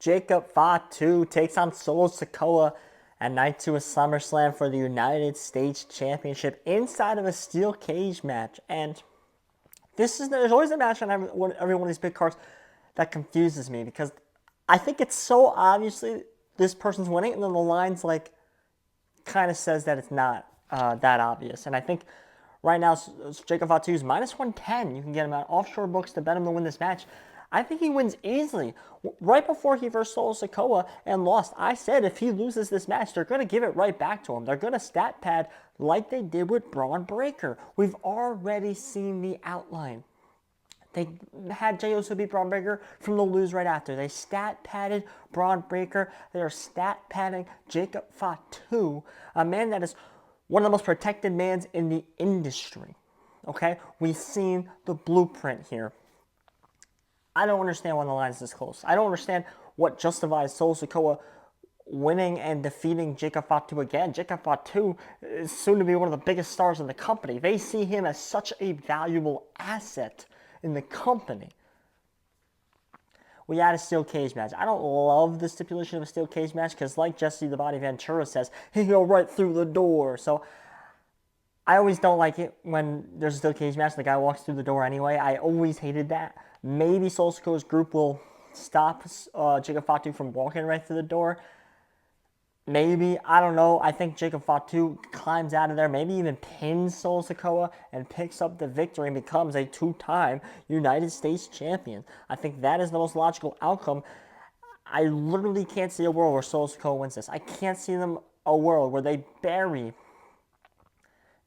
Jacob Fatu takes on Solo Sikoa at night 2 of SummerSlam for the United States Championship inside of a steel cage match. And there's always a match on every one of these big cards that confuses me because I think it's so obviously this person's winning, and then the line's like kind of says that it's not that obvious. And I think right now Jacob Fatu is minus 110. You can get him out offshore books to bet him to win this match. I think he wins easily. Right before he versed Solo Sikoa and lost, I said if he loses this match, they're going to give it right back to him. They're going to stat pad like they did with Braun Breaker. We've already seen the outline. They had Jey Uso beat Braun Breaker from the lose right after. They stat padded Braun Breaker. They are stat padding Jacob Fatu, a man that is one of the most protected mans in the industry. Okay? We've seen the blueprint here. I don't understand why the line is this close. I don't understand what justifies Solo Sikoa winning and defeating Jacob Fatu again. Jacob Fatu is soon to be one of the biggest stars in the company. They see him as such a valuable asset in the company. We had a steel cage match. I don't love the stipulation of a steel cage match because, like Jesse the Body Ventura says, he can go right through the door. So I always don't like it when there's a steel cage match. The guy walks through the door anyway. I always hated that. Maybe Solo Sikoa's group will stop Jacob Fatu from walking right through the door. Maybe, I don't know. I think Jacob Fatu climbs out of there, maybe even pins Solo Sikoa and picks up the victory and becomes a two-time United States champion. I think that is the most logical outcome. I literally can't see a world where Solo Sikoa wins this. I can't see a world where they bury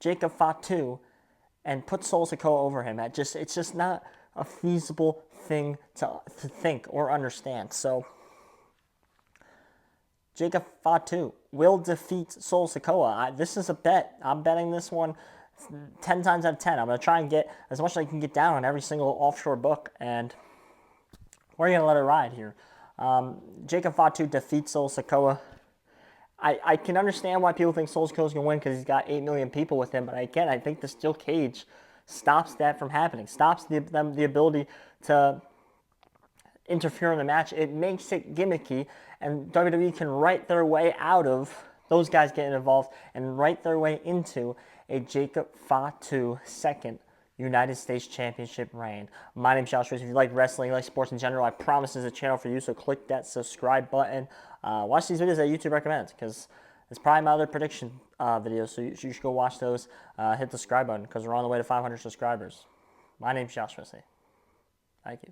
Jacob Fatu and put Solo Sikoa over him. It's just not a feasible thing to think or understand. So Jacob Fatu will defeat Solo Sikoa. This is a bet. I'm betting this one 10 times out of 10. I'm going to try and get as much as I can get down on every single offshore book, and we're going to let it ride here. Jacob Fatu defeats Solo Sikoa. I can understand why people think Solo Sikoa is going to win because he's got 8 million people with him, but again, I think the steel cage stops that from happening, stops the ability to interfere in the match. It makes it gimmicky, and WWE can write their way out of those guys getting involved and write their way into a Jacob Fatu second United States Championship reign. My name's Josh. If you like wrestling, you like sports in general, I promise there's a channel for you, so click that subscribe button. Watch these videos that YouTube recommends, because it's probably my other prediction videos, so you should go watch those. Hit the subscribe button, because we're on the way to 500 subscribers. My name's Josh. Thank you.